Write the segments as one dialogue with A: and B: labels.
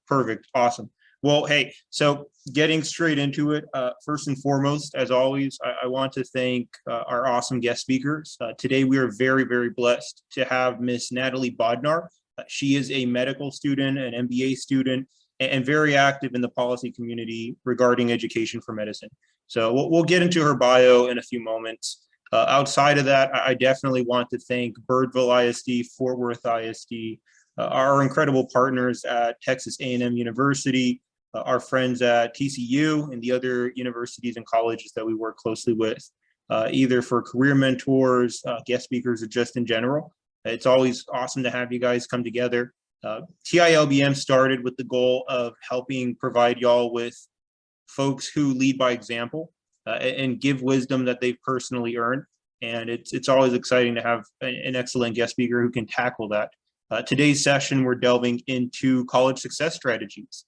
A: Perfect. Awesome. Well, hey, so getting straight into it, first and foremost, as always, I want to thank our awesome guest speakers. Today, we are very blessed to have Miss Natalie Bodnar. She is a medical student, an MBA student, and very active in the policy community regarding education for medicine. So we'll get into her bio in a few moments. Outside of that, I definitely want to thank Birdville ISD, Fort Worth ISD, our incredible partners at Texas A&M University, our friends at TCU, and the other universities and colleges that we work closely with, either for career mentors, guest speakers, or just in general. It's always awesome to have you guys come together. TILBM started with the goal of helping provide y'all with folks who lead by example and give wisdom that they've personally earned. And it's always exciting to have an excellent guest speaker who can tackle that. Today's session, we're delving into college success strategies,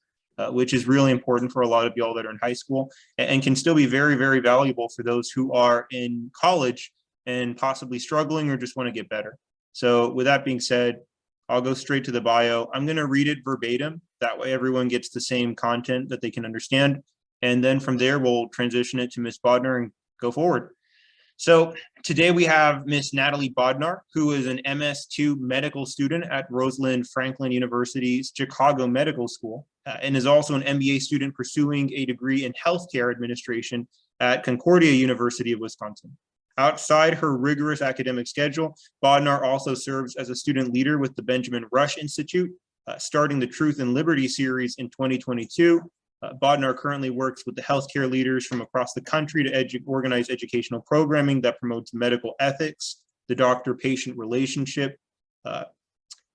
A: which is really important for a lot of y'all that are in high school and can still be very valuable for those who are in college and possibly struggling or just want to get better. So with that being said, I'll go straight to the bio. I'm going to read it verbatim. That way everyone gets the same content that they can understand. And then from there, we'll transition it to Ms. Bodnar and go forward. So today we have Miss Natalie Bodnar, who is an MS2 medical student at Rosalind Franklin University's Chicago Medical School, and is also an MBA student pursuing a degree in healthcare administration at Concordia University of Wisconsin. Outside her rigorous academic schedule, Bodnar also serves as a student leader with the Benjamin Rush Institute, starting the Truth and Liberty series in 2022. Bodnar currently works with the healthcare leaders from across the country to organize educational programming that promotes medical ethics, the doctor-patient relationship,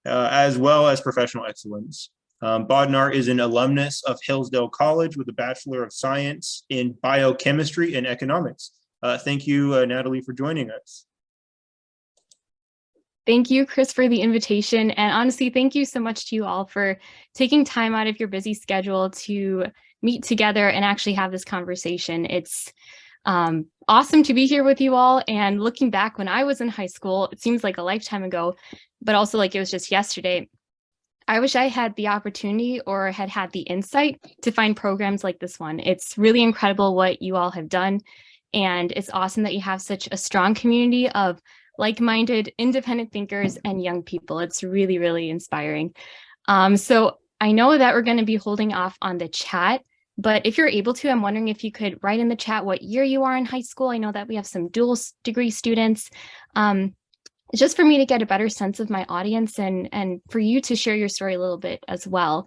A: as well as professional excellence. Bodnar is an alumnus of Hillsdale College with a Bachelor of Science in Biochemistry and Economics. Thank you, Natalie, for joining us.
B: Thank you, Chris, for the invitation. And honestly, thank you so much to you all for taking time out of your busy schedule to meet together and actually have this conversation. It's awesome to be here with you all. And looking back when I was in high school, it seems like a lifetime ago, but also like it was just yesterday. I wish I had the opportunity or had the insight to find programs like this one. It's really incredible what you all have done. And it's awesome that you have such a strong community of like-minded, independent thinkers and young people. It's really inspiring. So I know that we're going to be holding off on the chat, but if you're able to, I'm wondering if you could write in the chat what year you are in high school. I know that we have some dual degree students. Just for me to get a better sense of my audience and for you to share your story a little bit as well.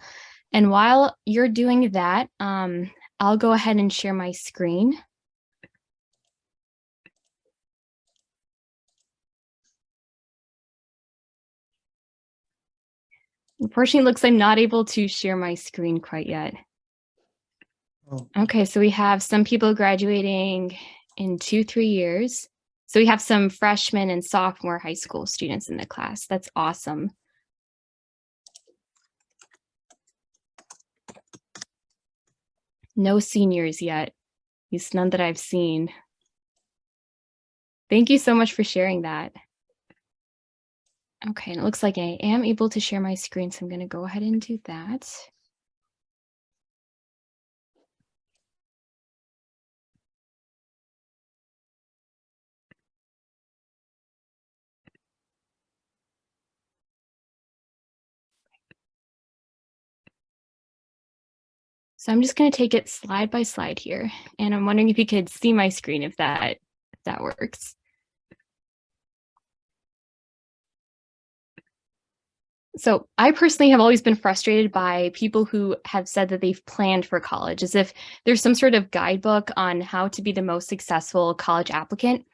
B: And while you're doing that, I'll go ahead and share my screen. Unfortunately, it looks like I'm not able to share my screen quite yet. Oh. Okay, so we have some people graduating in 2-3 years. So we have some freshmen and sophomore high school students in the class. That's awesome. No seniors yet, at least none that I've seen. Thank you so much for sharing that. Okay, and it looks like I am able to share my screen, so I'm going to go ahead and do that. So I'm just going to take it slide by slide here, and I'm wondering if you could see my screen if that works. So I personally have always been frustrated by people who have said that they've planned for college, as if there's some sort of guidebook on how to be the most successful college applicant.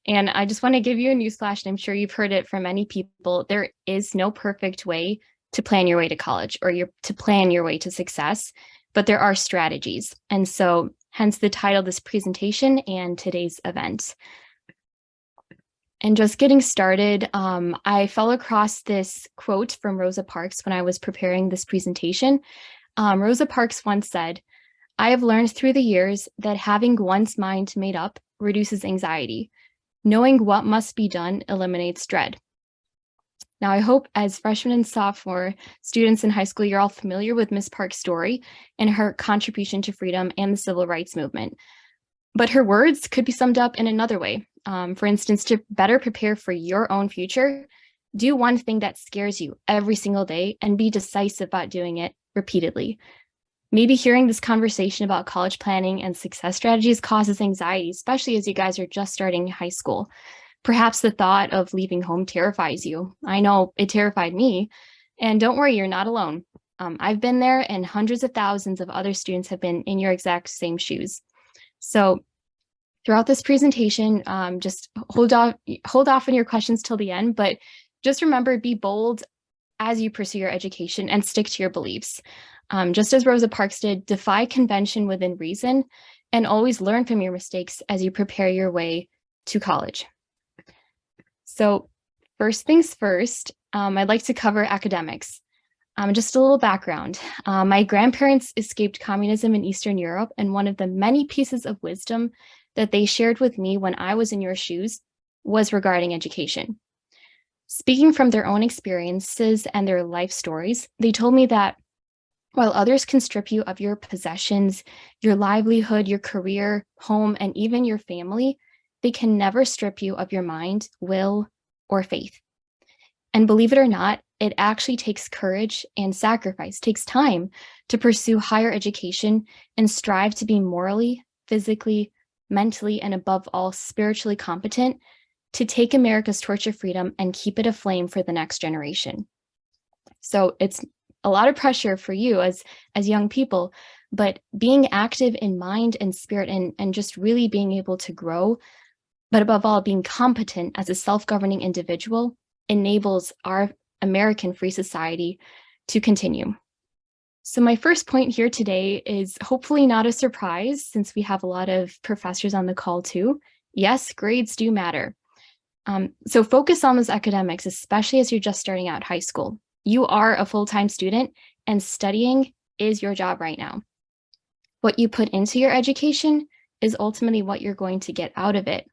B: And I just want to give you a newsflash, and I'm sure you've heard it from many people. There is no perfect way to plan your way to college or to plan your way to success, but there are strategies. And so hence the title of this presentation and today's event. And just getting started, I fell across this quote from Rosa Parks when I was preparing this presentation. Rosa Parks once said, "I have learned through the years that having one's mind made up reduces anxiety. Knowing what must be done eliminates dread." Now, I hope as freshman and sophomore students in high school, you're all familiar with Miss Park's story and her contribution to freedom and the civil rights movement. But her words could be summed up in another way. For instance, to better prepare for your own future, do one thing that scares you every single day and be decisive about doing it repeatedly. Maybe hearing this conversation about college planning and success strategies causes anxiety, especially as you guys are just starting high school. Perhaps the thought of leaving home terrifies you. I know it terrified me. And don't worry, you're not alone. I've been there, and hundreds of thousands of other students have been in your exact same shoes. So throughout this presentation, just hold off on your questions till the end, but just remember, be bold as you pursue your education and stick to your beliefs. Just as Rosa Parks did, defy convention within reason and always learn from your mistakes as you prepare your way to college. So first things first, I'd like to cover academics. Just a little background. My grandparents escaped communism in Eastern Europe, and one of the many pieces of wisdom that they shared with me when I was in your shoes was regarding education. Speaking from their own experiences and their life stories, they told me that while others can strip you of your possessions, your livelihood, your career, home, and even your family, they can never strip you of your mind, will, or faith. And believe it or not, it actually takes courage and sacrifice, takes time to pursue higher education and strive to be morally, physically, mentally, and above all, spiritually competent to take America's torch of freedom and keep it aflame for the next generation. So it's a lot of pressure for you as young people, but being active in mind and spirit and just really being able to grow, but above all, being competent as a self-governing individual enables our American free society to continue. So my first point here today is hopefully not a surprise, since we have a lot of professors on the call too. Yes, grades do matter. So focus on those academics, especially as you're just starting out high school. You are a full-time student, and studying is your job right now. What you put into your education is ultimately what you're going to get out of it.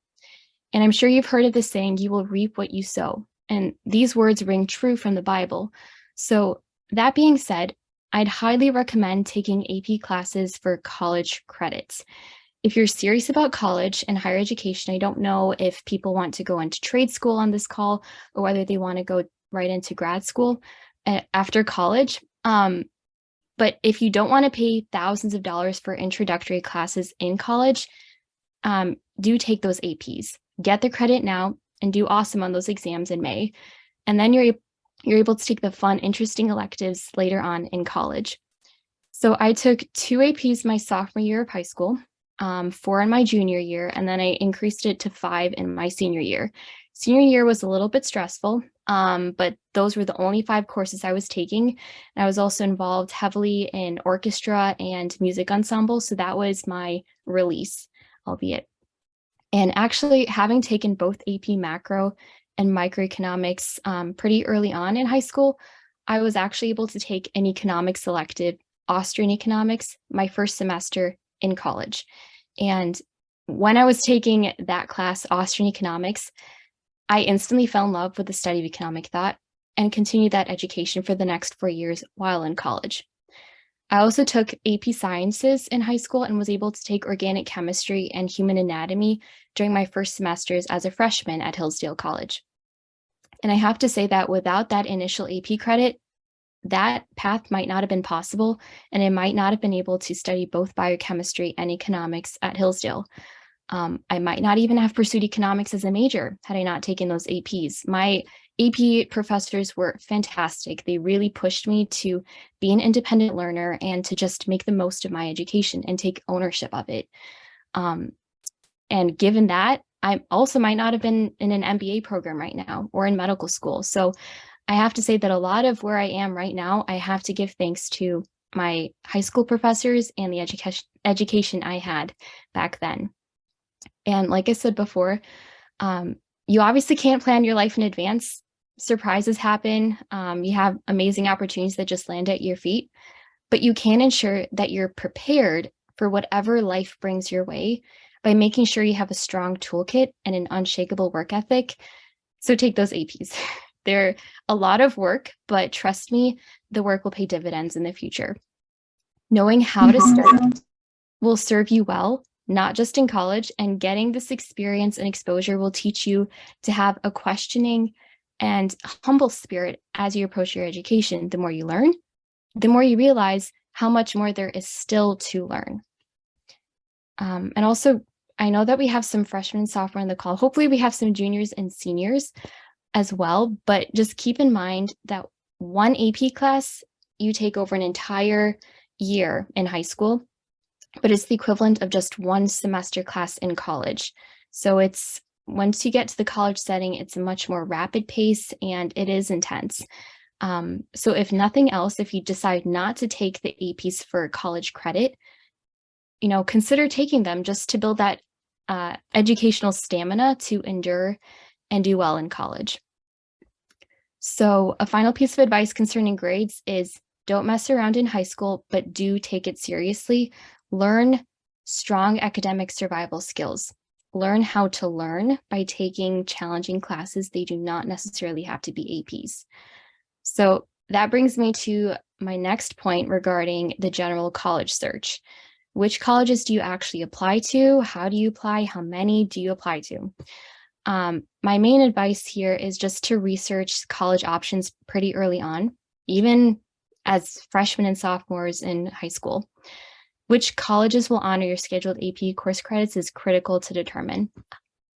B: And I'm sure you've heard of the saying, you will reap what you sow. And these words ring true from the Bible. So that being said, I'd highly recommend taking AP classes for college credits. If you're serious about college and higher education, I don't know if people want to go into trade school on this call or whether they want to go right into grad school after college. But if you don't want to pay thousands of dollars for introductory classes in college, do take those APs. Get the credit now and do awesome on those exams in May. And then you're able to take the fun, interesting electives later on in college. So I took 2 APs my sophomore year of high school, 4 in my junior year, and then I increased it to 5 in my senior year. Senior year was a little bit stressful, but those were the only 5 courses I was taking. And I was also involved heavily in orchestra and music ensemble, so that was my release, albeit. And actually, having taken both AP Macro and Microeconomics pretty early on in high school, I was actually able to take an economics elective, Austrian economics, my first semester in college. And when I was taking that class, Austrian economics, I instantly fell in love with the study of economic thought and continued that education for the next 4 years while in college. I also took AP Sciences in high school and was able to take organic chemistry and human anatomy during my first semesters as a freshman at Hillsdale College. And I have to say that without that initial AP credit, that path might not have been possible, and I might not have been able to study both biochemistry and economics at Hillsdale. I might not even have pursued economics as a major had I not taken those APs. My AP professors were fantastic. They really pushed me to be an independent learner and to just make the most of my education and take ownership of it. And given that, I also might not have been in an MBA program right now or in medical school. So I have to say that a lot of where I am right now, I have to give thanks to my high school professors and the education I had back then. And like I said before, you obviously can't plan your life in advance. Surprises happen. You have amazing opportunities that just land at your feet, but you can ensure that you're prepared for whatever life brings your way by making sure you have a strong toolkit and an unshakable work ethic. So take those APs. They're a lot of work, but trust me, the work will pay dividends in the future. Knowing how to start will serve you well, not just in college, and getting this experience and exposure will teach you to have a questioning and humble spirit as you approach your education. The more you learn, the more you realize how much more there is still to learn. And also, I know that we have some freshmen and sophomore in the call. Hopefully we have some juniors and seniors as well, but just keep in mind that one AP class you take over an entire year in high school, but it's the equivalent of just one semester class in college. So it's, once you get to the college setting, it's a much more rapid pace and it is intense. So if nothing else, if you decide not to take the APs for college credit, consider taking them just to build that educational stamina to endure and do well in college. So a final piece of advice concerning grades is don't mess around in high school, but do take it seriously. Learn strong academic survival skills. Learn how to learn by taking challenging classes. They do not necessarily have to be APs. So that brings me to my next point regarding the general college search. Which colleges do you actually apply to? How do you apply? How many do you apply to? My main advice here is just to research college options pretty early on, even as freshmen and sophomores in high school. Which colleges will honor your scheduled AP course credits is critical to determine.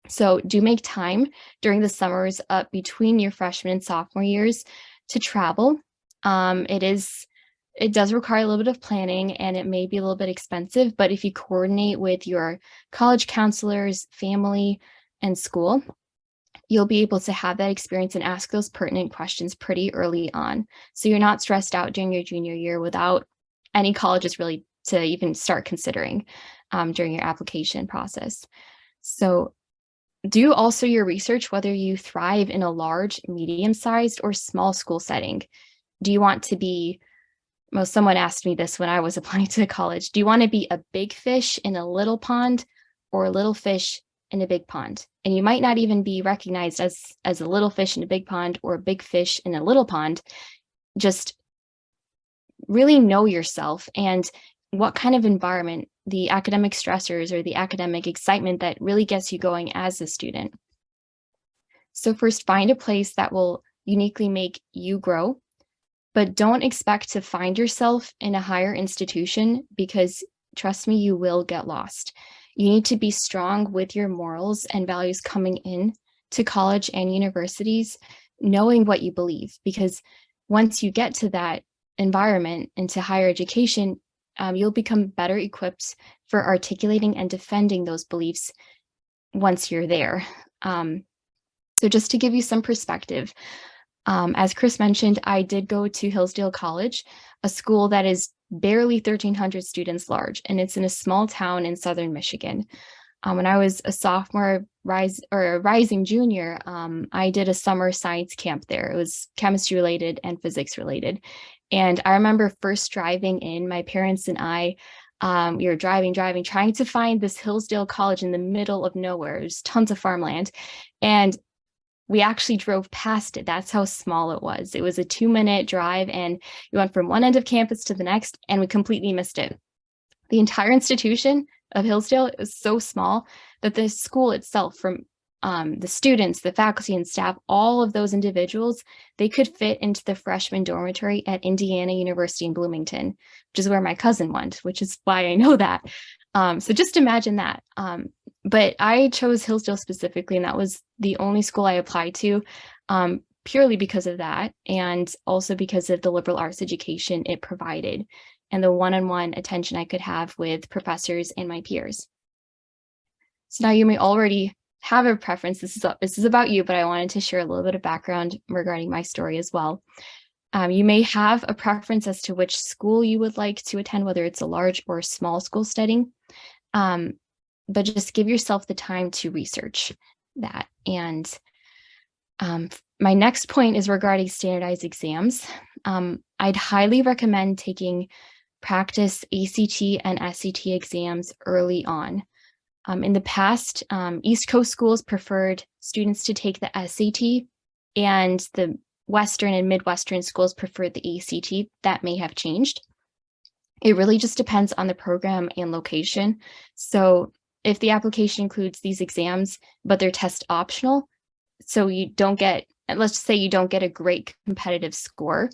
B: So do make time during the summers up between your freshman and sophomore years to travel. It does require a little bit of planning and it may be a little bit expensive, but if you coordinate with your college counselors, family, and school, you'll be able to have that experience and ask those pertinent questions pretty early on. So you're not stressed out during your junior year without any colleges really to even start considering during your application process. So do also your research whether you thrive in a large, medium-sized, or small school setting. Do you want to be, well, someone asked me this when I was applying to college, do you want to be a big fish in a little pond or a little fish in a big pond? And you might not even be recognized as a little fish in a big pond or a big fish in a little pond. Just really know yourself and what kind of environment, the academic stressors or the academic excitement that really gets you going as a student. So first, find a place that will uniquely make you grow, but don't expect to find yourself in a higher institution because trust me, you will get lost. You need to be strong with your morals and values coming in to college and universities, knowing what you believe, because once you get to that environment into higher education, you'll become better equipped for articulating and defending those beliefs once you're there. So just to give you some perspective, as Chris mentioned, I did go to Hillsdale College, a school that is barely 1,300 students large, and it's in a small town in southern Michigan. When I was a sophomore, a rising junior, I did a summer science camp there. It was chemistry related and physics related. And I remember first driving in, my parents and I, we were driving, trying to find this Hillsdale College in the middle of nowhere. There's tons of farmland. And we actually drove past it. That's how small it was. It was a 2-minute drive and we went from one end of campus to the next and we completely missed it. The entire institution of Hillsdale was so small that the school itself, from the students, the faculty and staff, all of those individuals, they could fit into the freshman dormitory at Indiana University in Bloomington, which is where my cousin went, which is why I know that. So just imagine that. But I chose Hillsdale specifically, and that was the only school I applied to, purely because of that, and also because of the liberal arts education it provided and the one-on-one attention I could have with professors and my peers. So now you may already have a preference. This is about you, but I wanted to share a little bit of background regarding my story as well. You may have a preference as to which school you would like to attend, whether it's a large or small school setting. But just give yourself the time to research that. And my next point is regarding standardized exams. I'd highly recommend taking practice ACT and SAT exams early on. In the past, East Coast schools preferred students to take the SAT and the Western and Midwestern schools prefer the ACT. That may have changed. It really just depends on the program and location. So if the application includes these exams, but they're test optional, so you don't get, let's say you don't get a great competitive score,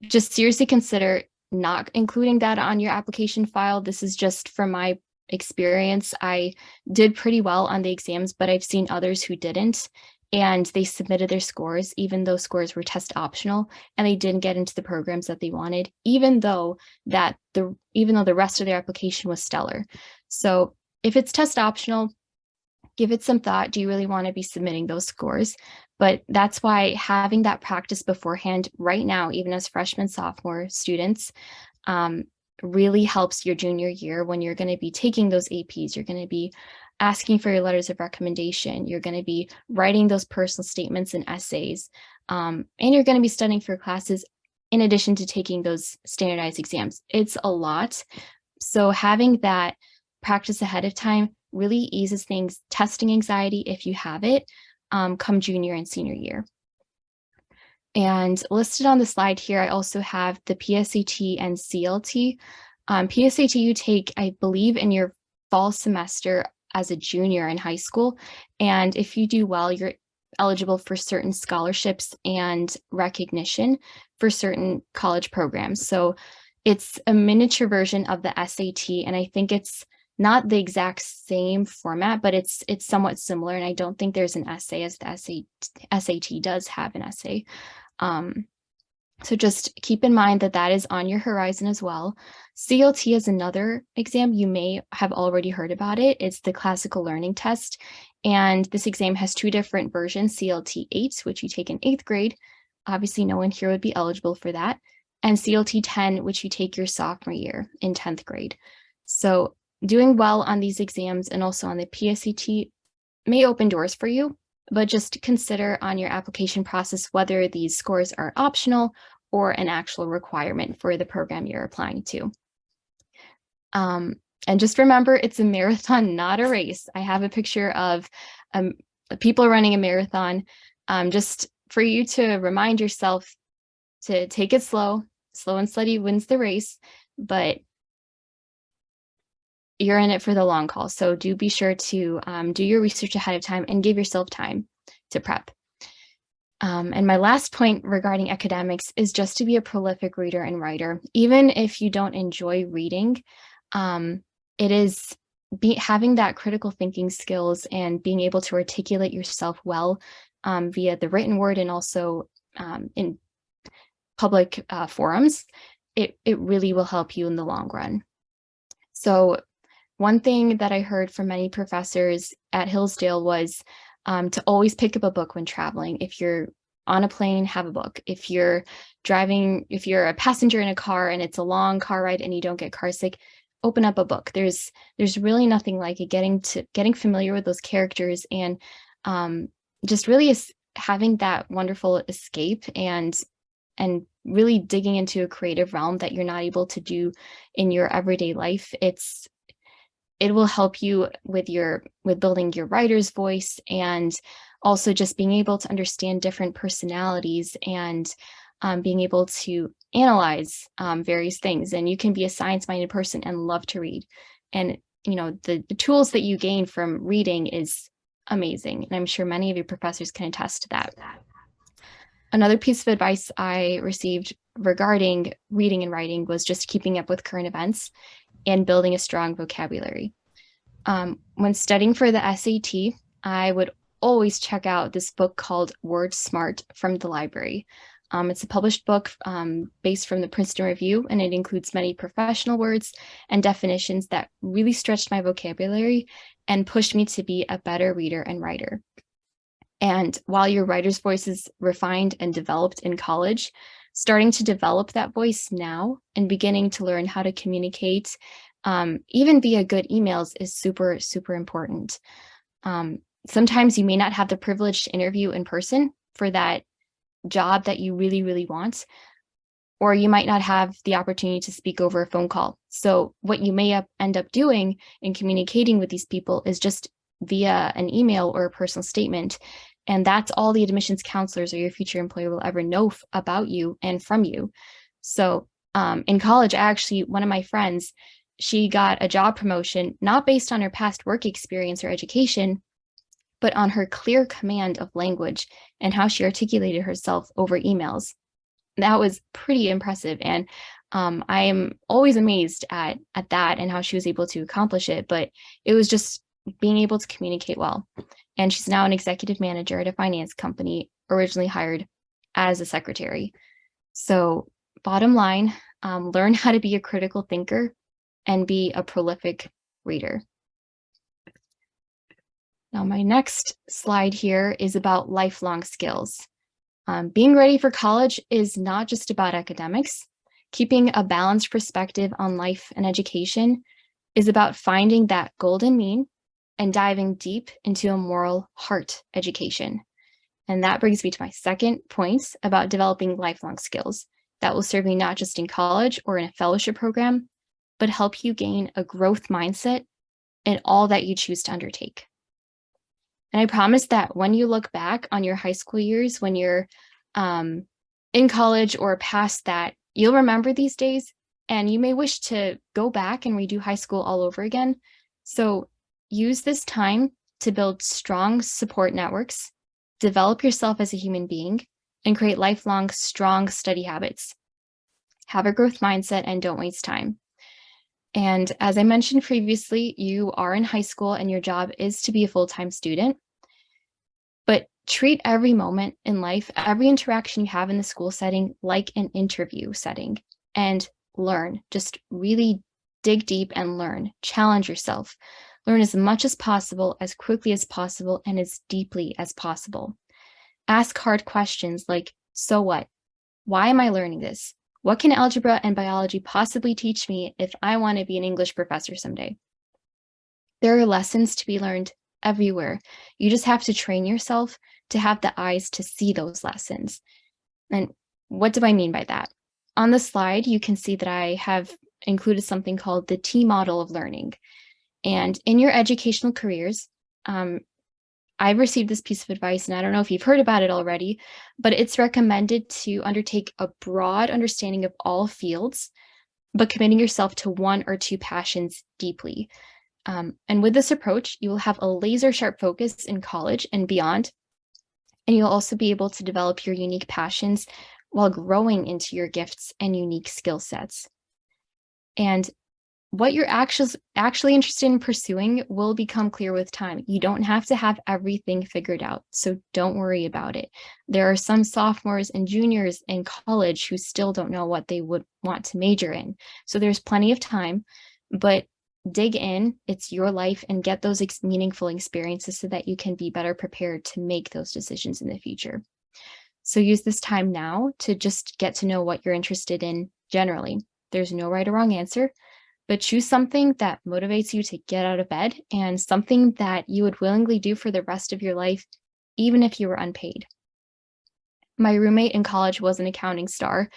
B: just seriously consider not including that on your application file. This is just from my experience. I did pretty well on the exams, but I've seen others who didn't, and they submitted their scores, even though scores were test optional, and they didn't get into the programs that they wanted, even though the rest of their application was stellar. So if it's test optional, give it some thought. Do you really want to be submitting those scores? But that's why having that practice beforehand right now, even as freshman, sophomore students, really helps your junior year when you're going to be taking those APs. You're going to be asking for your letters of recommendation. You're going to be writing those personal statements and essays. And you're going to be studying for classes in addition to taking those standardized exams. It's a lot. So having that practice ahead of time really eases things, testing anxiety if you have it, come junior and senior year. And listed on the slide here, I also have the PSAT and CLT. PSAT you take, I believe, in your fall semester as a junior in high school. And if you do well, you're eligible for certain scholarships and recognition for certain college programs. So it's a miniature version of the SAT, and I think it's not the exact same format, but it's somewhat similar. And I don't think there's an essay, as the SAT does have an essay. So just keep in mind that that is on your horizon as well. CLT is another exam. You may have already heard about it. It's the classical learning test. And this exam has two different versions, CLT 8, which you take in 8th grade. Obviously, no one here would be eligible for that. And CLT 10, which you take your sophomore year in 10th grade. So doing well on these exams and also on the PSAT may open doors for you, but just consider on your application process whether these scores are optional or an actual requirement for the program you're applying to. And just remember, it's a marathon, not a race. I have a picture of people running a marathon, just for you to remind yourself to take it slow. Slow and steady wins the race, but you're in it for the long haul. So do be sure to do your research ahead of time and give yourself time to prep. And my last point regarding academics is just to be a prolific reader and writer. Even if you don't enjoy reading, it is having that critical thinking skills and being able to articulate yourself well via the written word and also in public forums. It really will help you in the long run. So one thing that I heard from many professors at Hillsdale was to always pick up a book when traveling. If you're on a plane, have a book. If you're driving, if you're a passenger in a car and it's a long car ride and you don't get car sick, open up a book. There's really nothing like it, getting familiar with those characters and just really having that wonderful escape and really digging into a creative realm that you're not able to do in your everyday life. It will help you with building your writer's voice and also just being able to understand different personalities and being able to analyze various things. And you can be a science-minded person and love to read. And the tools that you gain from reading is amazing. And I'm sure many of your professors can attest to that. Another piece of advice I received regarding reading and writing was just keeping up with current events and building a strong vocabulary. When studying for the SAT, I would always check out this book called Word Smart from the library. It's a published book based from the Princeton Review, and it includes many professional words and definitions that really stretched my vocabulary and pushed me to be a better reader and writer. And while your writer's voice is refined and developed in college, starting to develop that voice now and beginning to learn how to communicate, even via good emails, is super, super important. Sometimes you may not have the privilege to interview in person for that job that you really, really want, or you might not have the opportunity to speak over a phone call. So what you may end up doing in communicating with these people is just via an email or a personal statement. And that's all the admissions counselors or your future employer will ever know about you and from you. So in college, one of my friends, she got a job promotion, not based on her past work experience or education, but on her clear command of language and how she articulated herself over emails. That was pretty impressive. And I am always amazed at that and how she was able to accomplish it. But it was just being able to communicate well. And she's now an executive manager at a finance company, originally hired as a secretary. So bottom line, learn how to be a critical thinker and be a prolific reader. Now, my next slide here is about lifelong skills. Being ready for college is not just about academics. Keeping a balanced perspective on life and education is about finding that golden mean and diving deep into a moral heart education. And that brings me to my second point about developing lifelong skills that will serve you not just in college or in a fellowship program, but help you gain a growth mindset in all that you choose to undertake. And I promise that when you look back on your high school years, when you're in college or past that, you'll remember these days, and you may wish to go back and redo high school all over again. So use this time to build strong support networks, develop yourself as a human being, and create lifelong, strong study habits. Have a growth mindset and don't waste time. And as I mentioned previously, you are in high school and your job is to be a full-time student. But treat every moment in life, every interaction you have in the school setting, like an interview setting, and learn. Just really dig deep and learn. Challenge yourself. Learn as much as possible, as quickly as possible, and as deeply as possible. Ask hard questions like, so what? Why am I learning this? What can algebra and biology possibly teach me if I want to be an English professor someday? There are lessons to be learned everywhere. You just have to train yourself to have the eyes to see those lessons. And what do I mean by that? On the slide, you can see that I have included something called the T model of learning. And in your educational careers, I received this piece of advice, and I don't know if you've heard about it already, but it's recommended to undertake a broad understanding of all fields, but committing yourself to one or two passions deeply. And with this approach, you will have a laser sharp focus in college and beyond, and you'll also be able to develop your unique passions while growing into your gifts and unique skill sets. And what you're actually interested in pursuing will become clear with time. You don't have to have everything figured out, so don't worry about it. There are some sophomores and juniors in college who still don't know what they would want to major in. So there's plenty of time, but dig in, it's your life, and get those meaningful experiences so that you can be better prepared to make those decisions in the future. So use this time now to just get to know what you're interested in generally. There's no right or wrong answer, but choose something that motivates you to get out of bed and something that you would willingly do for the rest of your life, even if you were unpaid. My roommate in college was an accounting star.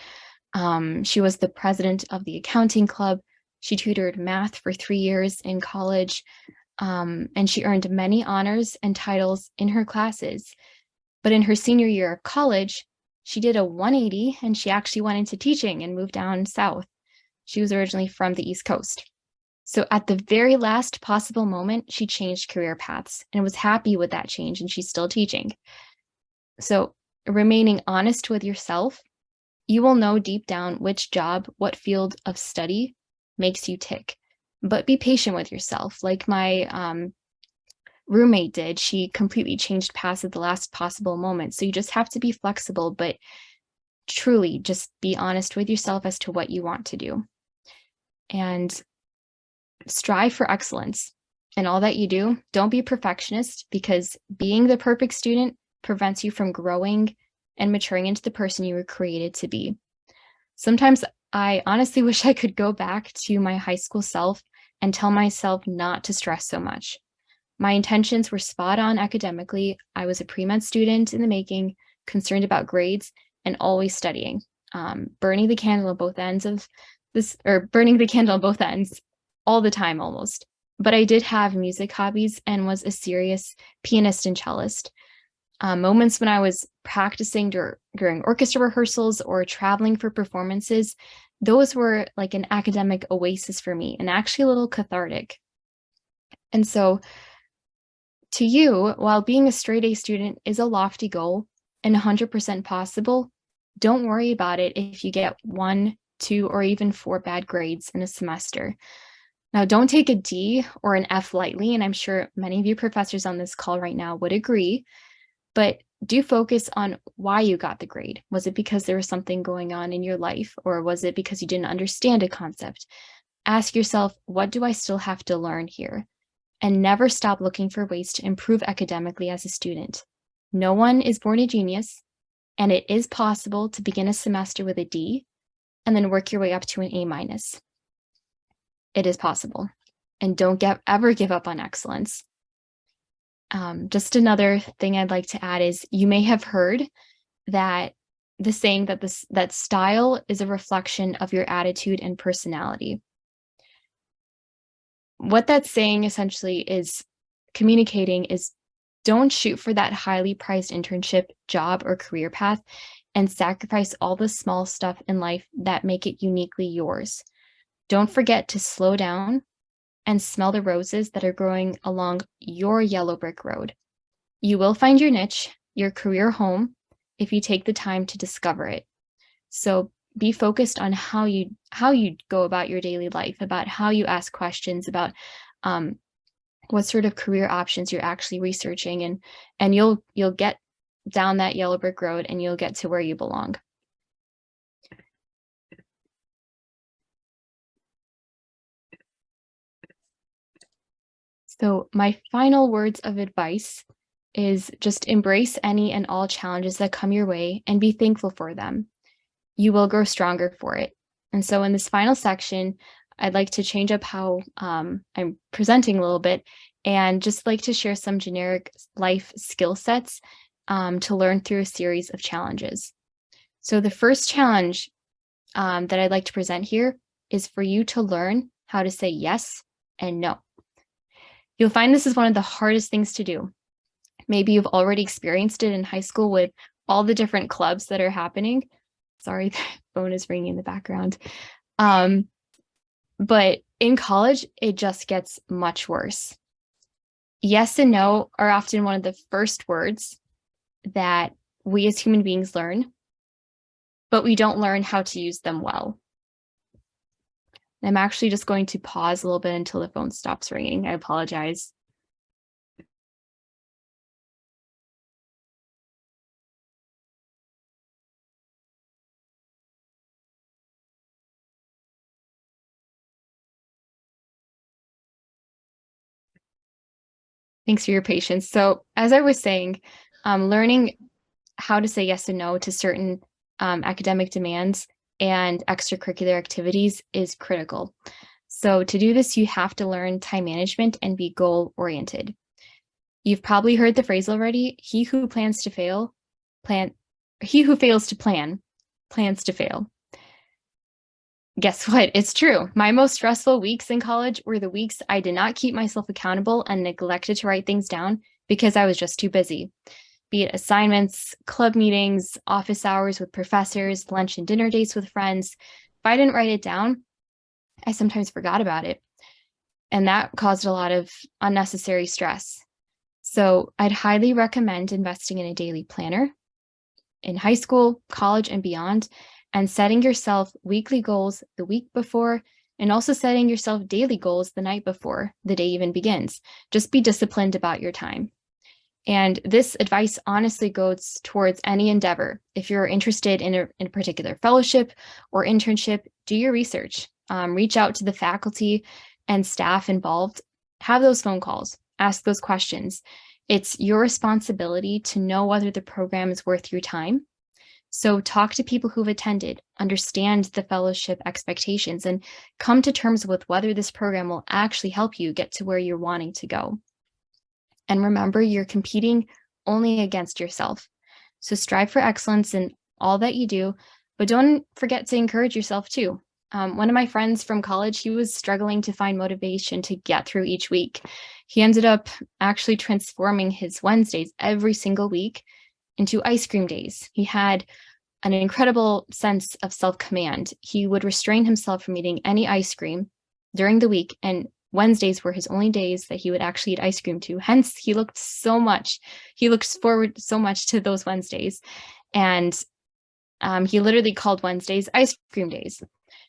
B: She was the president of the accounting club. She tutored math for 3 years in college, and she earned many honors and titles in her classes. But in her senior year of college, she did a 180 and she actually went into teaching and moved down south. She was originally from the East Coast. So at the very last possible moment, she changed career paths and was happy with that change, and she's still teaching. So remaining honest with yourself, you will know deep down which job, what field of study makes you tick. But be patient with yourself. Like my roommate did, she completely changed paths at the last possible moment. So you just have to be flexible, but truly just be honest with yourself as to what you want to do. And strive for excellence in all that you do. Don't be a perfectionist, because being the perfect student prevents you from growing and maturing into the person you were created to be. Sometimes I honestly wish I could go back to my high school self and tell myself not to stress so much. My intentions were spot on academically. I was a pre-med student in the making, concerned about grades, and always studying, burning the candle on both ends all the time almost. But I did have music hobbies and was a serious pianist and cellist. Moments when I was practicing during orchestra rehearsals or traveling for performances, those were like an academic oasis for me and actually a little cathartic. And so to you, while being a straight A student is a lofty goal and 100% possible, don't worry about it if you get 1, 2, or even 4 bad grades in a semester. Now, don't take a D or an F lightly, and I'm sure many of you professors on this call right now would agree, but do focus on why you got the grade. Was it because there was something going on in your life, or was it because you didn't understand a concept? Ask yourself, what do I still have to learn here? And never stop looking for ways to improve academically as a student. No one is born a genius, and it is possible to begin a semester with a D and then work your way up to an A-. It is possible. And don't ever give up on excellence. Just another thing I'd like to add is you may have heard that the saying that style is a reflection of your attitude and personality. What that's saying essentially is communicating is don't shoot for that highly priced internship, job, or career path and sacrifice all the small stuff in life that make it uniquely yours. Don't forget to slow down and smell the roses that are growing along your yellow brick road. You will find your niche, your career home, if you take the time to discover it. So be focused on how you go about your daily life, about how you ask questions, about what sort of career options you're actually researching, and you'll get down that yellow brick road and you'll get to where you belong. So my final words of advice is just embrace any and all challenges that come your way and be thankful for them. You will grow stronger for it. And so in this final section, I'd like to change up how I'm presenting a little bit and just like to share some generic life skill sets to learn through a series of challenges. So the first challenge that I'd like to present here is for you to learn how to say yes and no. You'll find this is one of the hardest things to do. Maybe you've already experienced it in high school with all the different clubs that are happening. Sorry, the phone is ringing in the background. But in college, it just gets much worse. Yes and no are often one of the first words that we as human beings learn, but we don't learn how to use them well. I'm actually just going to pause a little bit until the phone stops ringing. I apologize. Thanks for your patience. So as I was saying, learning how to say yes and no to certain academic demands and extracurricular activities is critical. So to do this, you have to learn time management and be goal-oriented. You've probably heard the phrase already, he who fails to plan, plans to fail. Guess what? It's true. My most stressful weeks in college were the weeks I did not keep myself accountable and neglected to write things down because I was just too busy. Be it assignments, club meetings, office hours with professors, lunch and dinner dates with friends. If I didn't write it down, I sometimes forgot about it. And that caused a lot of unnecessary stress. So I'd highly recommend investing in a daily planner in high school, college, and beyond, and setting yourself weekly goals the week before, and also setting yourself daily goals the night before the day even begins. Just be disciplined about your time. And this advice honestly goes towards any endeavor. If you're interested in a particular fellowship or internship, do your research. Reach out to the faculty and staff involved. Have those phone calls. Ask those questions. It's your responsibility to know whether the program is worth your time. So talk to people who've attended, understand the fellowship expectations, and come to terms with whether this program will actually help you get to where you're wanting to go. And remember, you're competing only against yourself. So strive for excellence in all that you do, but don't forget to encourage yourself too. One of my friends from college, he was struggling to find motivation to get through each week. He ended up actually transforming his Wednesdays every single week into ice cream days. He had an incredible sense of self-command. He would restrain himself from eating any ice cream during the week, and Wednesdays were his only days that he would actually eat ice cream to. Hence, he looked forward so much to those Wednesdays. And he literally called Wednesdays ice cream days.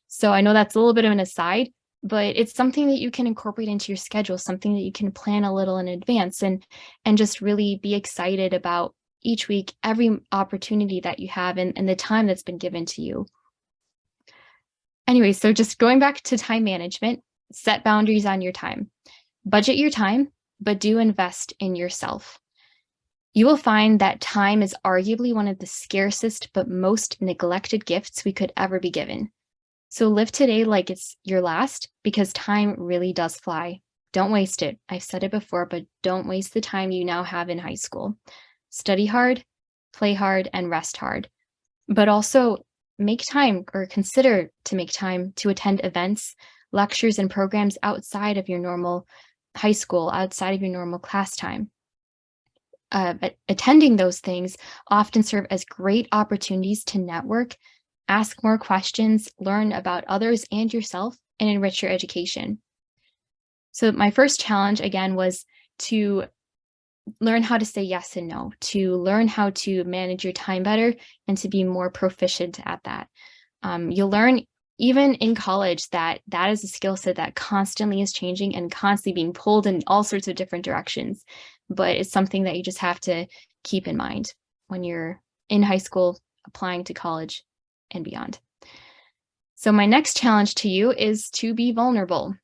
B: So I know that's a little bit of an aside, but it's something that you can incorporate into your schedule, something that you can plan a little in advance, and just really be excited about each week, every opportunity that you have, and the time that's been given to you. Anyway, so just going back to time management, set boundaries on your time. Budget your time, but do invest in yourself. You will find that time is arguably one of the scarcest but most neglected gifts we could ever be given. So live today like it's your last, because time really does fly. Don't waste it. I've said it before, but don't waste the time you now have in high school. Study hard, play hard, and rest hard. But also make time, or consider to make time, to attend events, lectures, and programs outside of your normal high school, outside of your normal class time. Attending those things often serve as great opportunities to network, ask more questions, learn about others and yourself, and enrich your education. So my first challenge, again, was to learn how to say yes and no, to learn how to manage your time better, and to be more proficient at that. You'll learn even in college that is a skill set that constantly is changing and constantly being pulled in all sorts of different directions. But it's something that you just have to keep in mind when you're in high school, applying to college, and beyond. So my next challenge to you is to be vulnerable.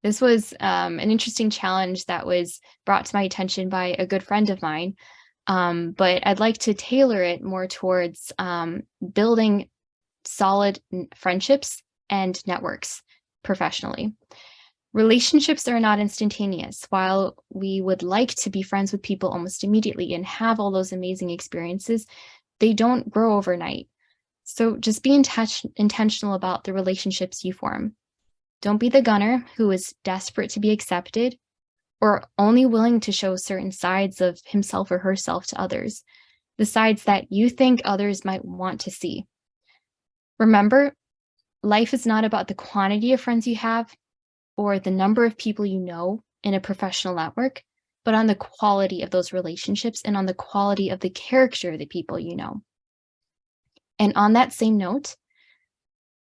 B: This was an interesting challenge that was brought to my attention by a good friend of mine, but I'd like to tailor it more towards building solid friendships and networks professionally. Relationships are not instantaneous. While we would like to be friends with people almost immediately and have all those amazing experiences, they don't grow overnight. So just be intentional about the relationships you form. Don't be the gunner who is desperate to be accepted, or only willing to show certain sides of himself or herself to others, the sides that you think others might want to see. Remember, life is not about the quantity of friends you have or the number of people you know in a professional network, but on the quality of those relationships and on the quality of the character of the people you know. And on that same note,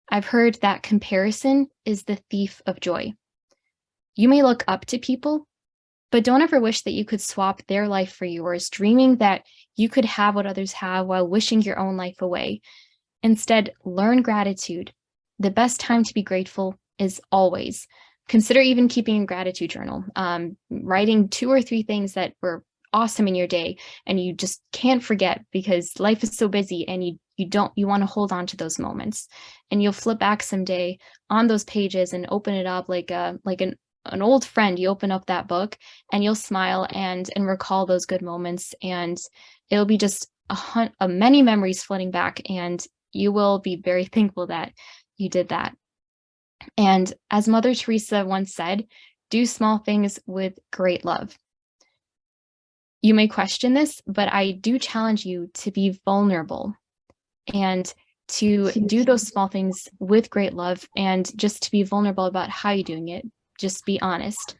B: I've heard that comparison is the thief of joy. You may look up to people, but don't ever wish that you could swap their life for yours, dreaming that you could have what others have while wishing your own life away. Instead, learn gratitude. The best time to be grateful is always. Consider even keeping a gratitude journal, writing 2 or 3 things that were awesome in your day and you just can't forget because life is so busy, and you want to hold on to those moments. And you'll flip back someday on those pages and open it up like an old friend. You open up that book and you'll smile and recall those good moments, and it'll be just many memories flooding back, and you will be very thankful that you did that. And as Mother Teresa once said, do small things with great love. You may question this, but I do challenge you to be vulnerable and to do those small things with great love, and just to be vulnerable about how you're doing it. Just be honest.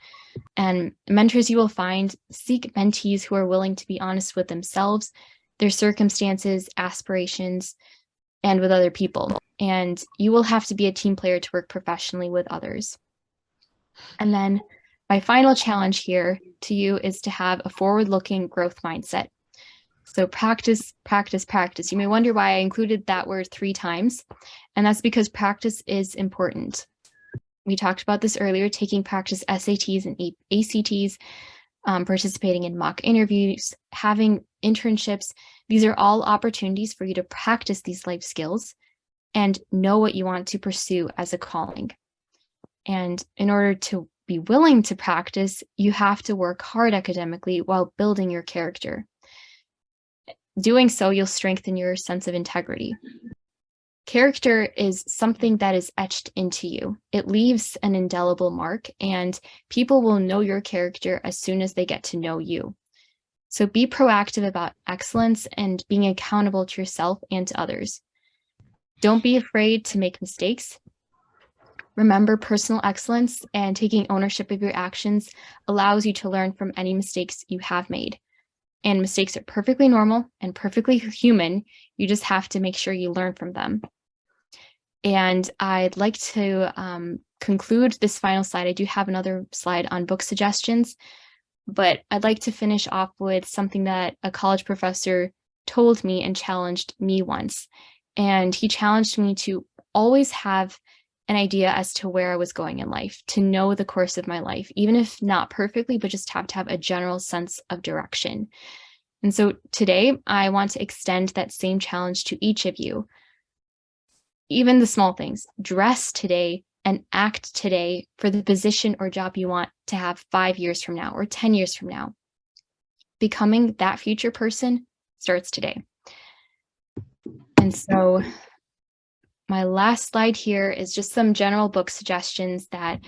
B: And mentors you will find seek mentees who are willing to be honest with themselves, their circumstances, aspirations, and with other people. And you will have to be a team player to work professionally with others. And then my final challenge here to you is to have a forward-looking growth mindset. So practice, practice, practice. You may wonder why I included that word 3 times, and that's because practice is important. We talked about this earlier, taking practice SATs and ACTs, participating in mock interviews, having internships. These are all opportunities for you to practice these life skills and know what you want to pursue as a calling. And in order to be willing to practice, you have to work hard academically while building your character. Doing so, you'll strengthen your sense of integrity. Character is something that is etched into you. It leaves an indelible mark, and people will know your character as soon as they get to know you. So be proactive about excellence and being accountable to yourself and to others. Don't be afraid to make mistakes. Remember, personal excellence and taking ownership of your actions allows you to learn from any mistakes you have made. And mistakes are perfectly normal and perfectly human. You just have to make sure you learn from them. And I'd like to conclude this final slide. I do have another slide on book suggestions, but I'd like to finish off with something that a college professor told me and challenged me once. And he challenged me to always have an idea as to where I was going in life, to know the course of my life, even if not perfectly, but just have to have a general sense of direction. And so today, I want to extend that same challenge to each of you. Even the small things, dress today and act today for the position or job you want to have 5 years from now or 10 years from now. Becoming that future person starts today. And so my last slide here is just some general book suggestions that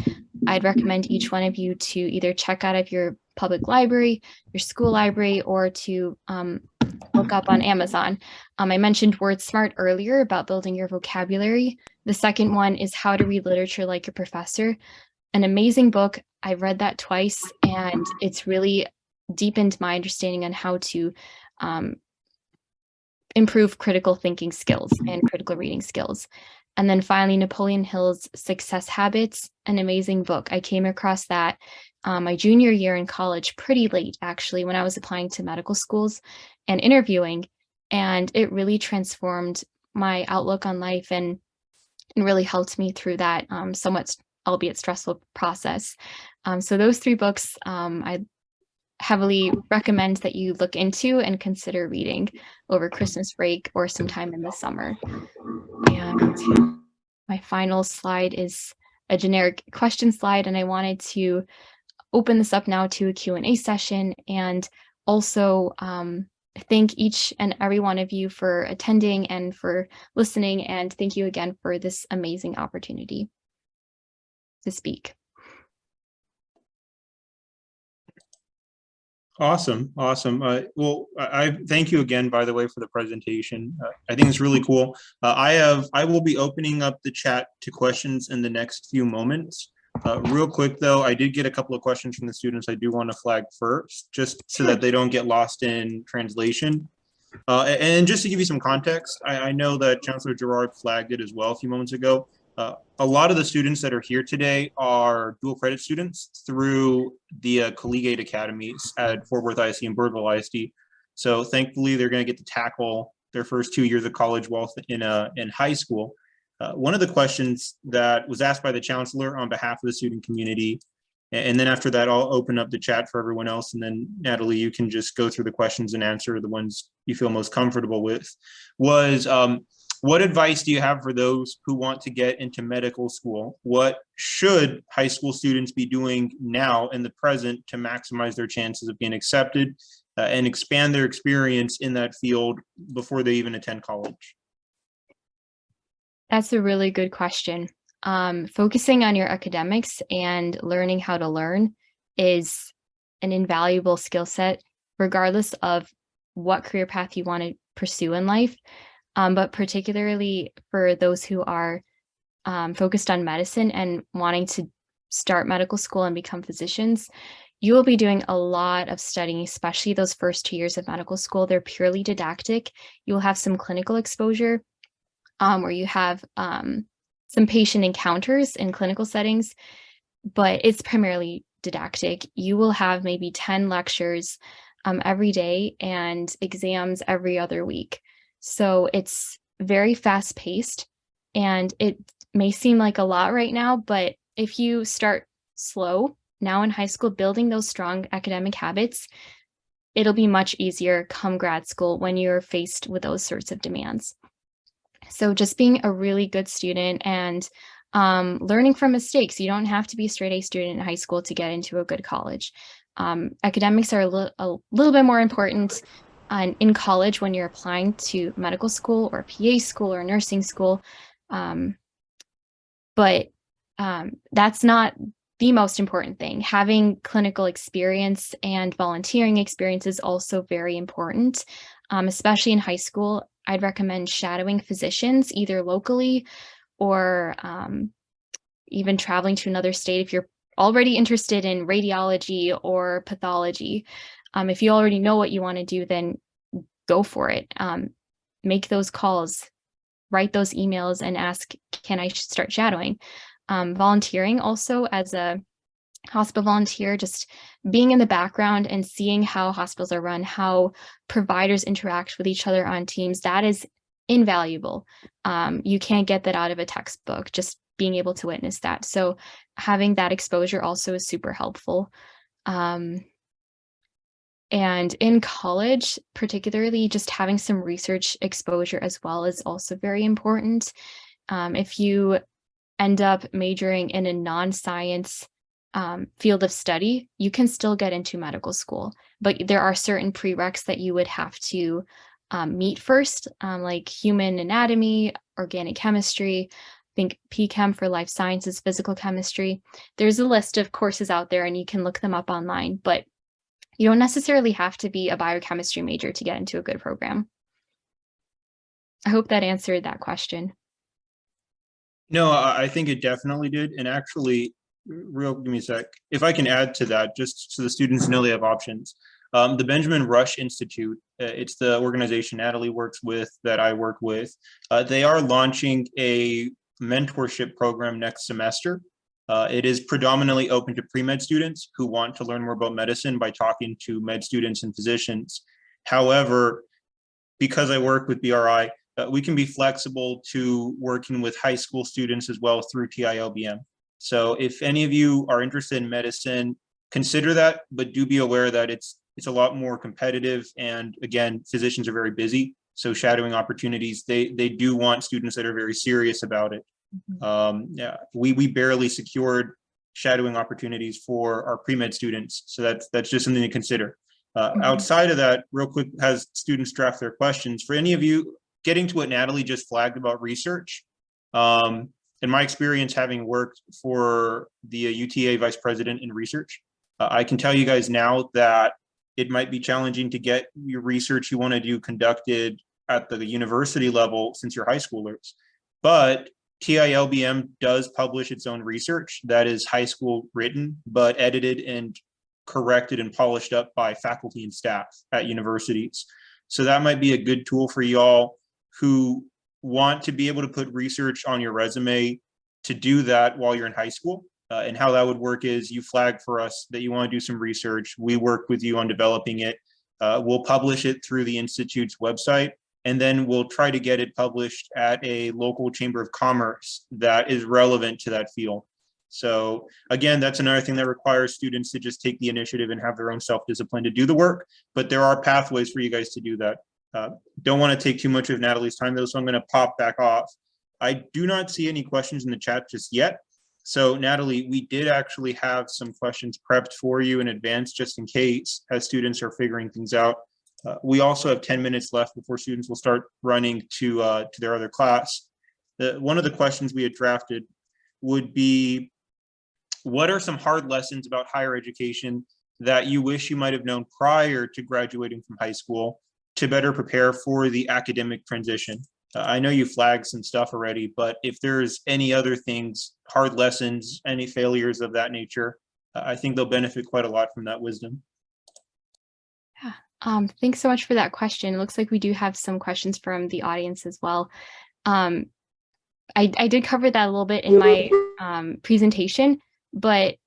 B: I'd recommend each one of you to either check out of your public library, your school library, or to look up on Amazon. I mentioned Word Smart earlier about building your vocabulary. The second one is How to Read Literature Like Your Professor. An amazing book. I've read that twice, and it's really deepened my understanding on how to improve critical thinking skills and critical reading skills. And then finally, Napoleon Hill's Success Habits, an amazing book. I came across that my junior year in college, pretty late actually, when I was applying to medical schools and interviewing. And it really transformed my outlook on life and really helped me through that somewhat, albeit stressful process. So those 3 books I heavily recommend that you look into and consider reading over Christmas break or sometime in the summer. And my final slide is a generic question slide, and I wanted to open this up now to a Q&A session, and also thank each and every one of you for attending and for listening, and thank you again for this amazing opportunity to speak.
A: Awesome. Well, I thank you again, by the way, for the presentation. I think it's really cool. I will be opening up the chat to questions in the next few moments. Real quick, though, I did get a couple of questions from the students I do want to flag first, just so that they don't get lost in translation. And just to give you some context, I know that Chancellor Gerard flagged it as well a few moments ago. A lot of the students that are here today are dual credit students through the collegiate academies at Fort Worth ISD and Burville ISD. So thankfully, they're going to get to tackle their first 2 years of college while in high school. One of the questions that was asked by the chancellor on behalf of the student community, and then after that, I'll open up the chat for everyone else. And then Natalie, you can just go through the questions and answer the ones you feel most comfortable with, was what advice do you have for those who want to get into medical school? What should high school students be doing now in the present to maximize their chances of being accepted and expand their experience in that field before they even attend college?
B: That's a really good question. Focusing on your academics and learning how to learn is an invaluable skill set, regardless of what career path you want to pursue in life. But particularly for those who are focused on medicine and wanting to start medical school and become physicians, you will be doing a lot of studying, especially those first 2 years of medical school. They're purely didactic. You will have some clinical exposure where you have some patient encounters in clinical settings, but it's primarily didactic. You will have maybe 10 lectures every day and exams every other week. So it's very fast paced, and it may seem like a lot right now, but if you start slow now in high school, building those strong academic habits, it'll be much easier come grad school when you're faced with those sorts of demands. So just being a really good student and learning from mistakes. You don't have to be a straight A student in high school to get into a good college. Academics are a little bit more important, in college when you're applying to medical school or PA school or nursing school. But that's not the most important thing. Having clinical experience and volunteering experience is also very important, especially in high school. I'd recommend shadowing physicians either locally or even traveling to another state if you're already interested in radiology or pathology. If you already know what you want to do, then go for it. Make those calls, write those emails and ask, can I start shadowing? Volunteering also as a hospital volunteer, just being in the background and seeing how hospitals are run, how providers interact with each other on teams, that is invaluable. You can't get that out of a textbook, just being able to witness that. So having that exposure also is super helpful. And in college, particularly, just having some research exposure as well is also very important. If you end up majoring in a non-science field of study, you can still get into medical school, but there are certain prereqs that you would have to meet first, like human anatomy, organic chemistry, I think PChem for life sciences, physical chemistry. There's a list of courses out there and you can look them up online, but you don't necessarily have to be a biochemistry major to get into a good program. I hope that answered that question.
A: No, I think it definitely did. And actually, give me a sec. If I can add to that, just so the students know they have options. The Benjamin Rush Institute, it's the organization Natalie works with that I work with. They are launching a mentorship program next semester. It is predominantly open to pre-med students who want to learn more about medicine by talking to med students and physicians. However, because I work with BRI, we can be flexible to working with high school students as well through TILBM. So if any of you are interested in medicine, consider that, but do be aware that it's a lot more competitive. And again, physicians are very busy. So shadowing opportunities, they do want students that are very serious about it. Yeah, we barely secured shadowing opportunities for our pre-med students. So that's just something to consider. Outside of that, real quick, as students draft their questions, for any of you, getting to what Natalie just flagged about research, in my experience having worked for the UTA vice president in research, I can tell you guys now that it might be challenging to get your research you want to do conducted at the university level since you're high schoolers. But TILBM does publish its own research that is high school written, but edited and corrected and polished up by faculty and staff at universities. So that might be a good tool for y'all who want to be able to put research on your resume to do that while you're in high school. And how that would work is you flag for us that you want to do some research. We work with you on developing it. We'll publish it through the Institute's website, and then we'll try to get it published at a local chamber of commerce that is relevant to that field. So again, that's another thing that requires students to just take the initiative and have their own self-discipline to do the work, but there are pathways for you guys to do that. Don't want to take too much of Natalie's time though, so I'm going to pop back off. I do not see any questions in the chat just yet. So Natalie, we did actually have some questions prepped for you in advance, just in case, as students are figuring things out. We also have 10 minutes left before students will start running to their other class. One of the questions we had drafted would be, what are some hard lessons about higher education that you wish you might have known prior to graduating from high school to better prepare for the academic transition? I know you flagged some stuff already, but if there's any other things, hard lessons, any failures of that nature, I think they'll benefit quite a lot from that wisdom.
B: Yeah. Thanks so much for that question. It looks like we do have some questions from the audience as well. I did cover that a little bit in my presentation, but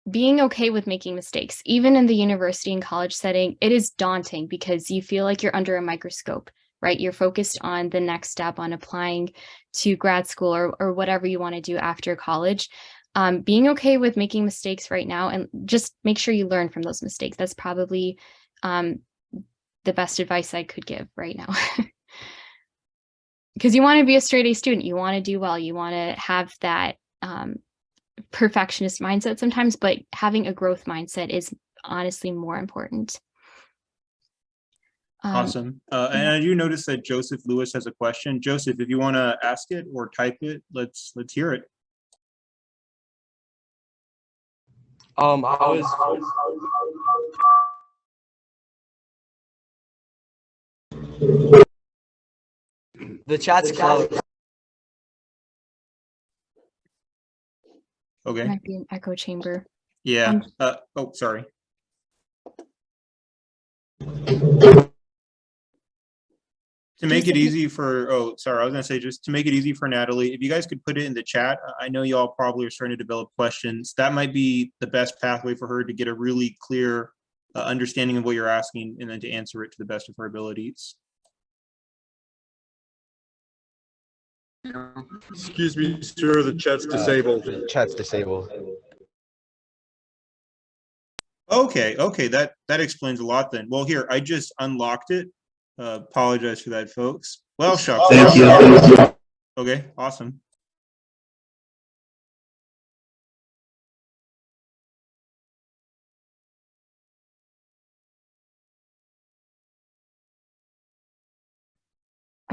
B: being okay with making mistakes, even in the university and college setting, it is daunting because you feel like you're under a microscope, right? You're focused on the next step, on applying to grad school or whatever you want to do after college. Being okay with making mistakes right now, and just make sure you learn from those mistakes. That's probably the best advice I could give right now. Because you want to be a straight A student, you want to do well, you want to have that perfectionist mindset sometimes, but having a growth mindset is honestly more important.
A: Awesome. And I do notice that Joseph Lewis has a question. Joseph, if you want to ask it or type it, let's hear it.
C: I was the chat's closed.
A: Okay.
B: Might be an echo chamber.
A: Yeah. Oh, sorry. To make it easy for, oh, sorry, I was going to say, just to make it easy for Natalie, if you guys could put it in the chat, I know y'all probably are starting to develop questions. That might be the best pathway for her to get a really clear understanding of what you're asking and then to answer it to the best of her abilities.
D: Excuse me, sir, the chat's disabled.
E: Chat's disabled.
A: Okay, that explains a lot then. Well, here, I just unlocked it. Apologize for that, folks. Well, shucks.
E: Thank you.
A: Okay, awesome.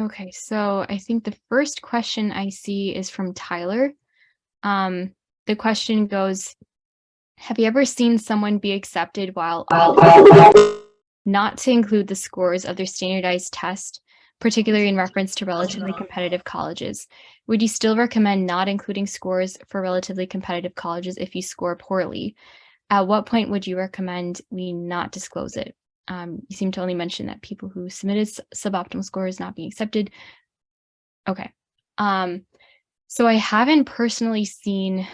B: Okay, so I think the first question I see is from Tyler. The question goes, have you ever seen someone be accepted while not to include the scores of their standardized test, particularly in reference to relatively competitive colleges? Would you still recommend not including scores for relatively competitive colleges if you score poorly? At what point would you recommend we not disclose it? You seem to only mention that people who submitted suboptimal scores not being accepted. Okay. So I haven't personally seen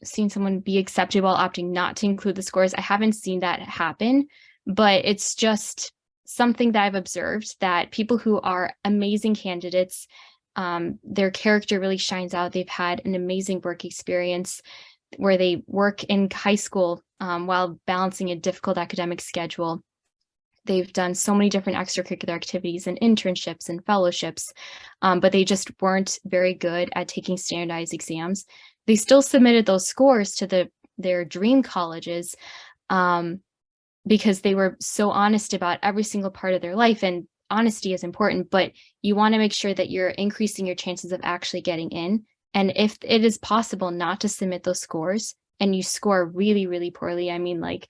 B: seen someone be accepted while opting not to include the scores. I haven't seen that happen, but it's just something that I've observed, that people who are amazing candidates, their character really shines out. They've had an amazing work experience where they work in high school while balancing a difficult academic schedule. They've done so many different extracurricular activities and internships and fellowships, but they just weren't very good at taking standardized exams. They still submitted those scores to their dream colleges because they were so honest about every single part of their life, and honesty is important, but you want to make sure that you're increasing your chances of actually getting in. And if it is possible not to submit those scores and you score really, really poorly, I mean like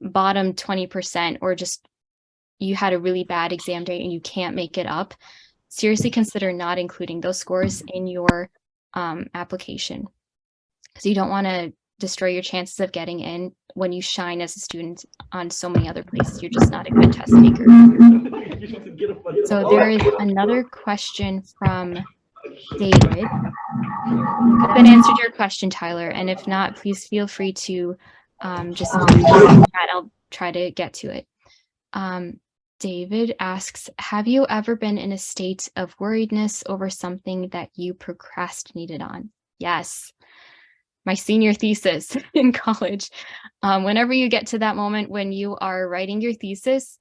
B: bottom 20%, or just you had a really bad exam day and you can't make it up, seriously consider not including those scores in your application, because you don't want to destroy your chances of getting in when you shine as a student on so many other places. You're just not a good test taker. So there is another question from David. Hope that answered your question, Tyler. And if not, please feel free to just chat. I'll try to get to it. David asks, have you ever been in a state of worriedness over something that you procrastinated on? Yes. My senior thesis in college. Whenever you get to that moment when you are writing your thesis,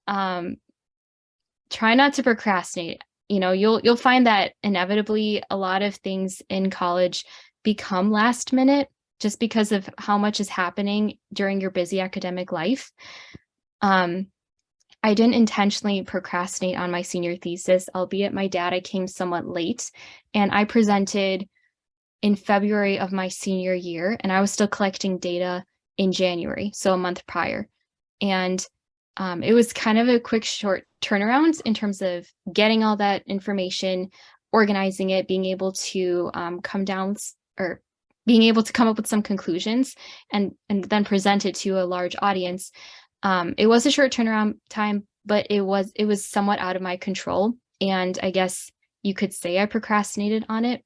B: try not to procrastinate. You know, you'll find that inevitably a lot of things in college become last minute just because of how much is happening during your busy academic life. I didn't intentionally procrastinate on my senior thesis, albeit my data came somewhat late, and I presented in February of my senior year, and I was still collecting data in January, so a month prior. And it was kind of a quick, short turnaround in terms of getting all that information, organizing it, being able to come up with some conclusions and then present it to a large audience. It was a short turnaround time, but it was somewhat out of my control. And I guess you could say I procrastinated on it.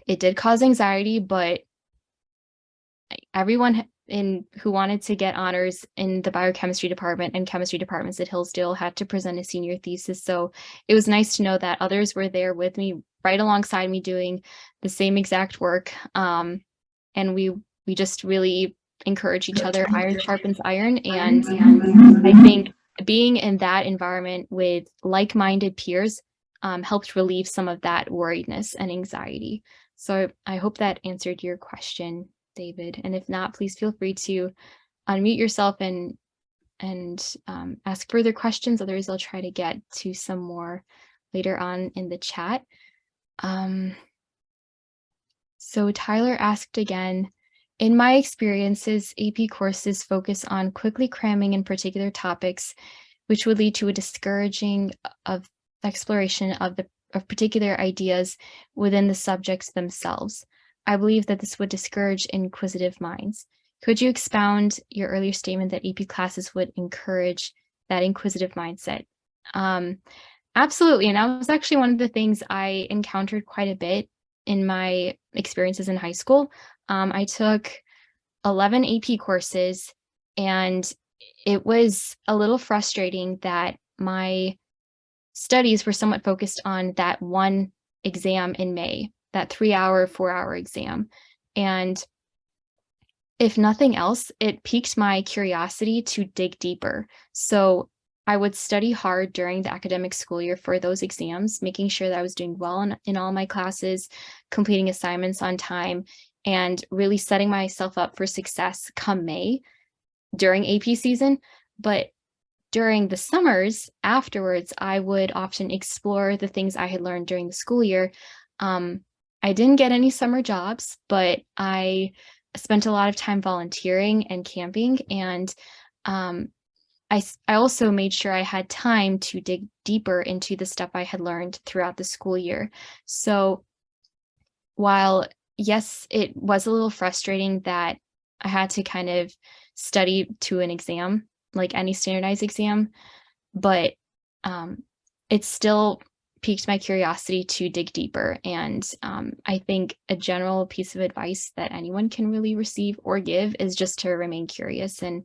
B: It did cause anxiety, but everyone who wanted to get honors in the biochemistry department and chemistry departments at Hillsdale had to present a senior thesis. So it was nice to know that others were there with me, right alongside me, doing the same exact work. And we just really encourage each other. Iron sharpens iron. And I think being in that environment with like-minded peers helped relieve some of that worriedness and anxiety. So I hope that answered your question, David. And if not, please feel free to unmute yourself and ask further questions. Otherwise, I'll try to get to some more later on in the chat. So Tyler asked again, in my experiences, AP courses focus on quickly cramming in particular topics, which would lead to a discouraging of exploration of particular ideas within the subjects themselves. I believe that this would discourage inquisitive minds. Could you expound your earlier statement that AP classes would encourage that inquisitive mindset? Absolutely, and that was actually one of the things I encountered quite a bit in my experiences in high school. I took 11 AP courses, and it was a little frustrating that my studies were somewhat focused on that one exam in May, that 3-hour, 4-hour exam. And if nothing else, it piqued my curiosity to dig deeper. So I would study hard during the academic school year for those exams, making sure that I was doing well in all my classes, completing assignments on time, and really setting myself up for success come May during AP season. But during the summers afterwards, I would often explore the things I had learned during the school year. I didn't get any summer jobs, but I spent a lot of time volunteering and camping, and I also made sure I had time to dig deeper into the stuff I had learned throughout the school year. So while, yes, it was a little frustrating that I had to kind of study to an exam, like any standardized exam, but it still piqued my curiosity to dig deeper. And I think a general piece of advice that anyone can really receive or give is just to remain curious and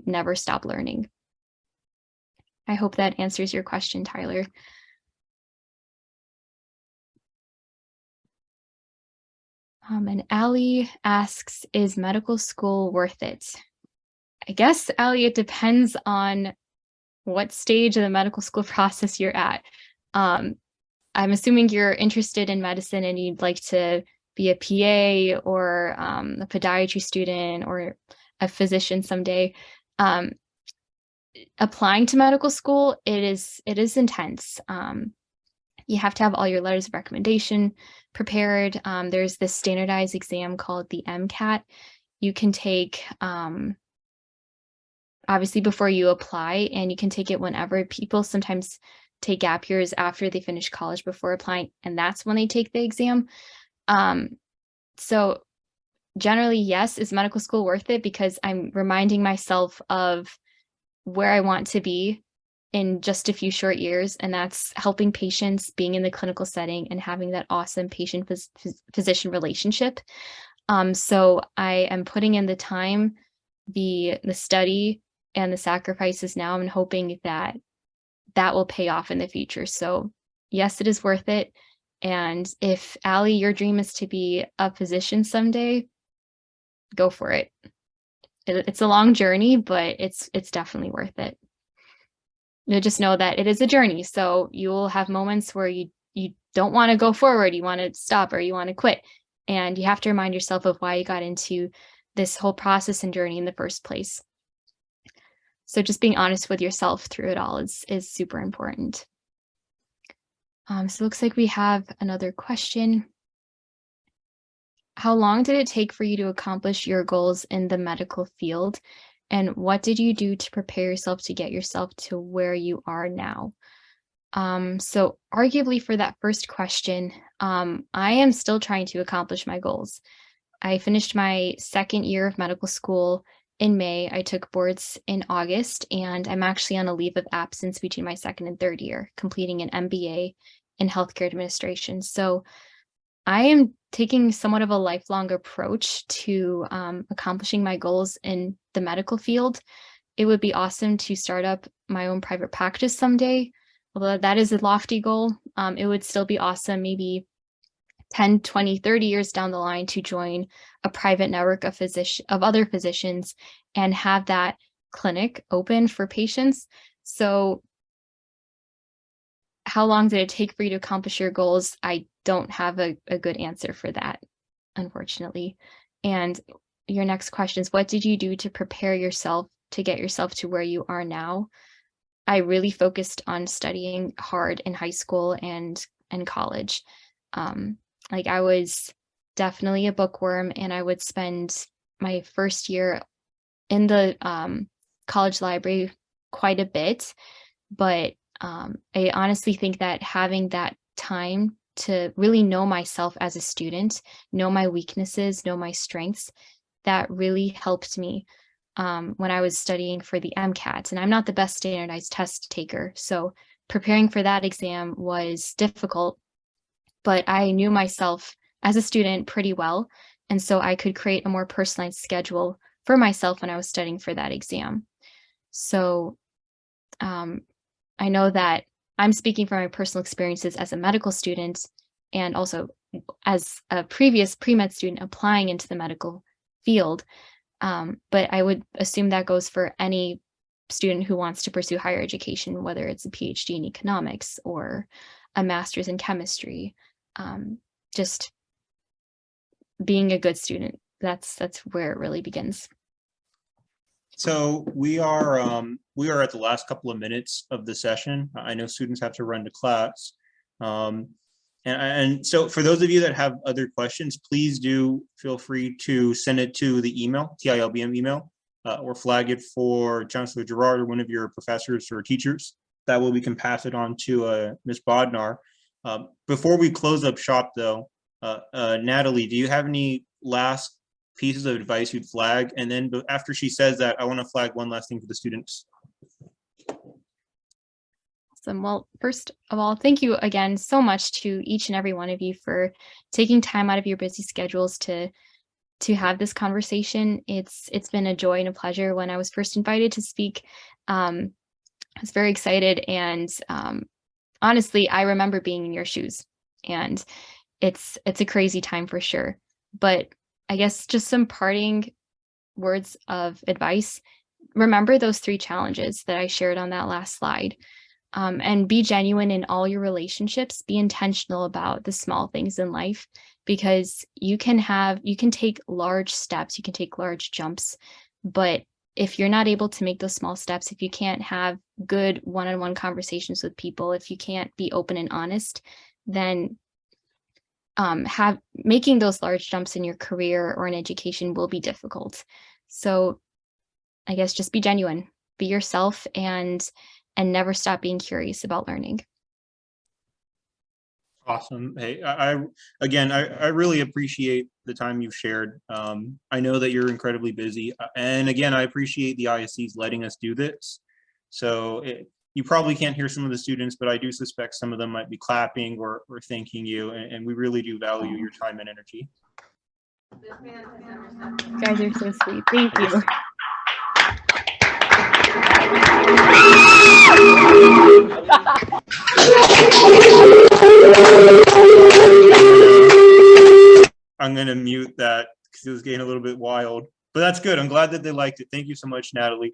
B: never stop learning. I hope that answers your question, Tyler. And Allie asks, is medical school worth it? I guess, Allie, it depends on what stage of the medical school process you're at. I'm assuming you're interested in medicine and you'd like to be a PA or a podiatry student or a physician someday. Applying to medical school, it is intense. You have to have all your letters of recommendation prepared. There's this standardized exam called the MCAT. You can take obviously before you apply, and you can take it whenever. People sometimes take gap years after they finish college before applying, and that's when they take the exam. So generally, yes, is medical school worth it? Because I'm reminding myself of where I want to be in just a few short years, and that's helping patients, being in the clinical setting, and having that awesome patient-physician relationship. So I am putting in the time, the study, and the sacrifices now. I'm hoping that that will pay off in the future. So yes, it is worth it. And if Allie, your dream is to be a physician someday, go for it. It's a long journey, but it's definitely worth it. You just know that it is a journey. So you will have moments where you don't want to go forward, you want to stop, or you want to quit. And you have to remind yourself of why you got into this whole process and journey in the first place. So just being honest with yourself through it all is super important. So it looks like we have another question. How long did it take for you to accomplish your goals in the medical field? And what did you do to prepare yourself to get yourself to where you are now? So arguably for that first question, I am still trying to accomplish my goals. I finished my second year of medical school in May. I took boards in August, and I'm actually on a leave of absence between my second and third year, completing an MBA in healthcare administration. So I am taking somewhat of a lifelong approach to accomplishing my goals in the medical field. It would be awesome to start up my own private practice someday, although that is a lofty goal. It would still be awesome, maybe 10, 20, 30 years down the line, to join a private network of other physicians and have that clinic open for patients. So how long did it take for you to accomplish your goals? I don't have a good answer for that, unfortunately. And your next question is, what did you do to prepare yourself to get yourself to where you are now? I really focused on studying hard in high school and college. Like I was definitely a bookworm, and I would spend my first year in the college library quite a bit. But I honestly think that having that time to really know myself as a student, know my weaknesses, know my strengths, that really helped me when I was studying for the MCAT. And I'm not the best standardized test taker, so preparing for that exam was difficult, but I knew myself as a student pretty well. And so I could create a more personalized schedule for myself when I was studying for that exam. So I know that I'm speaking from my personal experiences as a medical student and also as a previous pre-med student applying into the medical field. But I would assume that goes for any student who wants to pursue higher education, whether it's a PhD in economics or a master's in chemistry. Just being a good student, that's where it really begins.
A: So we are at the last couple of minutes of the session. I know students have to run to class. And so for those of you that have other questions, please do feel free to send it to the email, TILBM email, or flag it for Chancellor Gerard or one of your professors or teachers. That way we can pass it on to Ms. Bodnar. Before we close up shop though, Natalie, do you have any last pieces of advice you'd flag? And then after she says that, I want to flag one last thing for the students.
B: Awesome. Well, first of all, thank you again so much to each and every one of you for taking time out of your busy schedules to have this conversation. It's been a joy and a pleasure. When I was first invited to speak, I was very excited, and honestly, I remember being in your shoes, and it's a crazy time for sure. But I guess just some parting words of advice. Remember those 3 challenges that I shared on that last slide. And be genuine in all your relationships. Be intentional about the small things in life, because you can take large steps, you can take large jumps, but if you're not able to make those small steps, if you can't have good one-on-one conversations with people, if you can't be open and honest, then making those large jumps in your career or in education will be difficult. So I guess just be genuine, be yourself, and never stop being curious about learning.
A: Awesome. Hey, I really appreciate the time you've shared. I know that you're incredibly busy. And again, I appreciate the ISCs letting us do this. So you probably can't hear some of the students, but I do suspect some of them might be clapping or thanking you. And we really do value your time and energy.
B: You guys are so sweet. Thank you.
A: I'm going to mute that because it was getting a little bit wild, but that's good. I'm glad that they liked it. Thank you so much, Natalie.